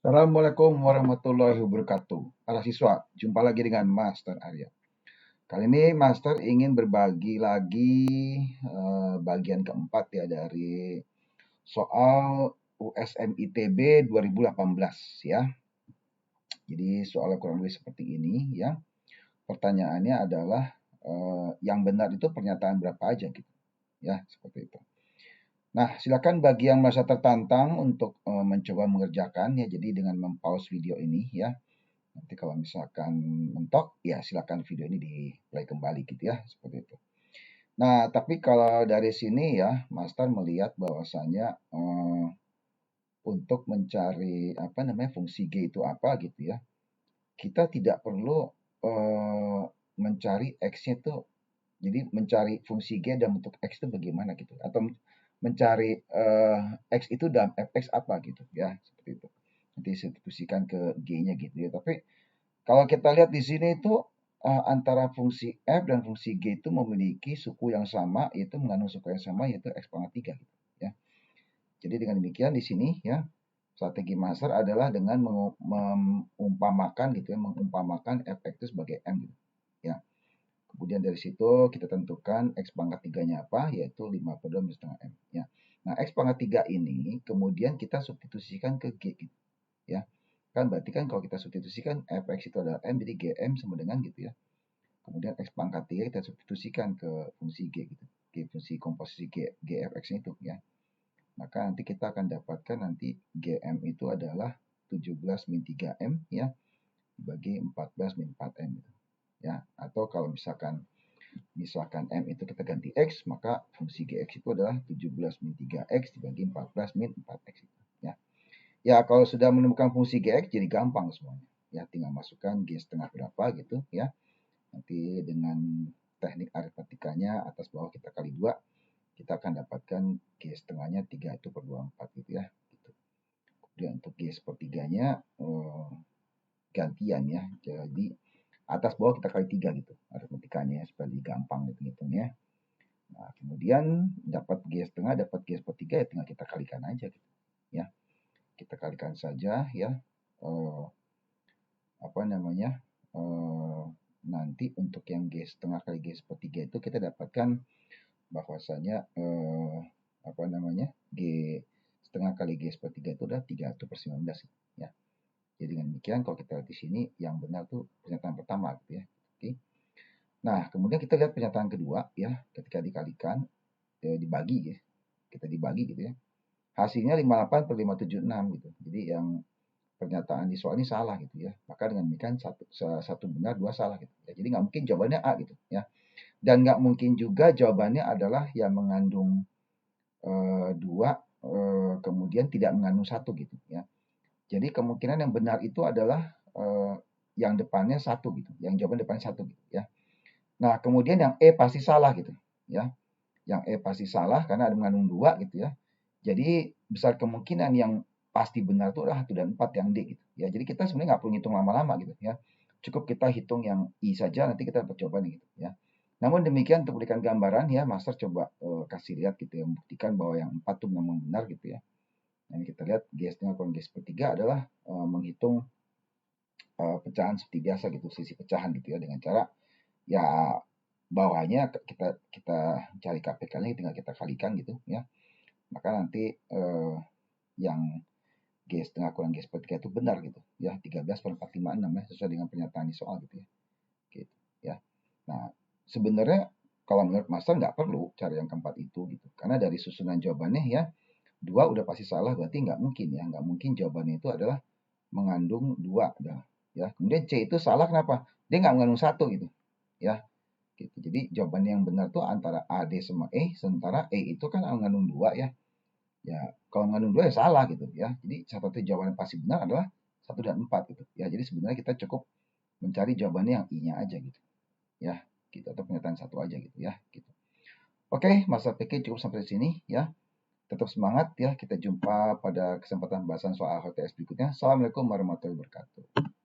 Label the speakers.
Speaker 1: Assalamualaikum warahmatullahi wabarakatuh. Para siswa, jumpa lagi dengan Master Arya. Kali ini Master ingin berbagi lagi bagian keempat ya dari soal USM ITB 2018 ya. Jadi soalnya kurang lebih seperti ini ya. Pertanyaannya adalah yang benar itu pernyataan berapa aja gitu ya, seperti itu. Nah, silakan bagi yang merasa tertantang untuk mencoba mengerjakan ya. Jadi dengan mempause video ini ya. Nanti kalau misalkan mentok, ya silakan video ini di play kembali gitu ya, seperti itu. Nah, tapi kalau dari sini ya, Master melihat bahwasanya untuk mencari apa namanya fungsi G itu apa gitu ya, kita tidak perlu mencari X-nya itu, jadi mencari fungsi G dalam bentuk X itu bagaimana gitu, atau mencari X itu dalam fx apa gitu ya, seperti itu. Nanti substitusikan ke G-nya gitu ya. Tapi kalau kita lihat di sini itu antara fungsi f dan fungsi g itu memiliki suku yang sama, yaitu mengandung suku yang sama, yaitu x pangkat 3 gitu, ya. Jadi dengan demikian di sini ya, strategi master adalah dengan mengumpamakan gitu ya, mengumpamakan fx itu sebagai m gitu, ya. Kemudian dari situ kita tentukan x pangkat 3-nya apa, yaitu 5/2 setengah m, ya. Nah, x pangkat 3 ini kemudian kita substitusikan ke g gitu, ya. Kan berarti kan kalau kita substitusikan fx itu adalah m, jadi gm sama dengan gitu ya. Kemudian x pangkat 3 kita substitusikan ke fungsi g gitu. Fungsi komposisi gfx itu ya. Maka nanti kita akan dapatkan nanti gm itu adalah 17 min 3m ya, dibagi 14 min 4m gitu. Ya, atau kalau misalkan m itu kita ganti x, maka fungsi gx itu adalah 17 min 3x dibagi 14 min 4x itu, ya. Ya, kalau sudah menemukan fungsi gx jadi gampang semuanya. Ya, tinggal masukkan g setengah berapa gitu ya. Nanti dengan teknik aritmetikanya atas bawah kita kali 2, kita akan dapatkan g setengahnya 3 itu per 24 gitu ya. Gitu. Kemudian untuk g sepertiganya gantian ya. Jadi atas bawah kita kali 3 gitu aritmetikanya supaya lebih gampang hitung-hitungnya. Nah, kemudian dapat g setengah, dapat g sepertiga ya tinggal kita kalikan aja gitu. Ya. Kita kalikan saja ya. Apa namanya? Nanti untuk yang G setengah kali G sepertiga itu kita dapatkan bahwasanya apa namanya G setengah kali G sepertiga itu adalah 3/19 ya. Jadi dengan demikian kalau kita lihat di sini yang benar tuh pernyataan pertama gitu ya. Oke. Nah, kemudian kita lihat pernyataan kedua ya, ketika dikalikan dibagi ya. Kita dibagi gitu ya. Hasilnya 58/576 gitu. Jadi yang pernyataan di soal ini salah gitu ya. Maka dengan demikian satu benar, dua salah gitu. Ya, jadi nggak mungkin jawabannya A gitu ya. Dan nggak mungkin juga jawabannya adalah yang mengandung 2 kemudian tidak mengandung 1 gitu ya. Jadi kemungkinan yang benar itu adalah yang depannya 1 gitu. Yang jawaban depannya 1 gitu ya. Nah, kemudian yang E pasti salah gitu ya. Yang E pasti salah karena ada mengandung 2 gitu ya. Jadi besar kemungkinan yang pasti benar itu adalah 1 dan 4 yang D gitu ya. Jadi kita sebenarnya nggak perlu ngitung lama-lama gitu ya. Cukup kita hitung yang I saja, nanti kita dapat jawabannya gitu ya. Namun demikian untuk memberikan gambaran ya, Master coba kasih lihat gitu ya, membuktikan bahwa yang 4 itu memang benar gitu ya. Nah, ini kita lihat G setengah kurang G sepertiga adalah menghitung pecahan seperti biasa gitu, sisi pecahan gitu ya, dengan cara ya bawahnya kita cari KPK-nya tinggal kita kalikan gitu ya. Maka nanti yang G setengah kurang G sepertiga itu benar gitu ya, 13/456 ya, sesuai dengan pernyataan di soal gitu ya. Gitu ya. Nah, sebenarnya kalau menurut Master nggak perlu cara yang keempat itu gitu. Karena dari susunan jawabannya ya, 2 udah pasti salah, berarti nggak mungkin ya. Nggak mungkin jawabannya itu adalah mengandung 2. Ya. Kemudian C itu salah kenapa? Dia nggak mengandung 1 gitu. Ya. Gitu. Jadi jawabannya yang benar tuh antara A, D sama E. Sementara E itu kan mengandung 2 ya. Ya, kalau mengandung 2 ya salah gitu ya. Jadi satu jawaban yang pasti benar adalah 1 dan 4 gitu. Ya, jadi sebenarnya kita cukup mencari jawabannya yang I-nya aja gitu. Ya, gitu, atau pernyataan 1 aja gitu ya, gitu. Oke, Master pikir cukup sampai di sini ya. Tetap semangat ya. Kita jumpa pada kesempatan pembahasan soal HTS berikutnya. Assalamualaikum warahmatullahi wabarakatuh.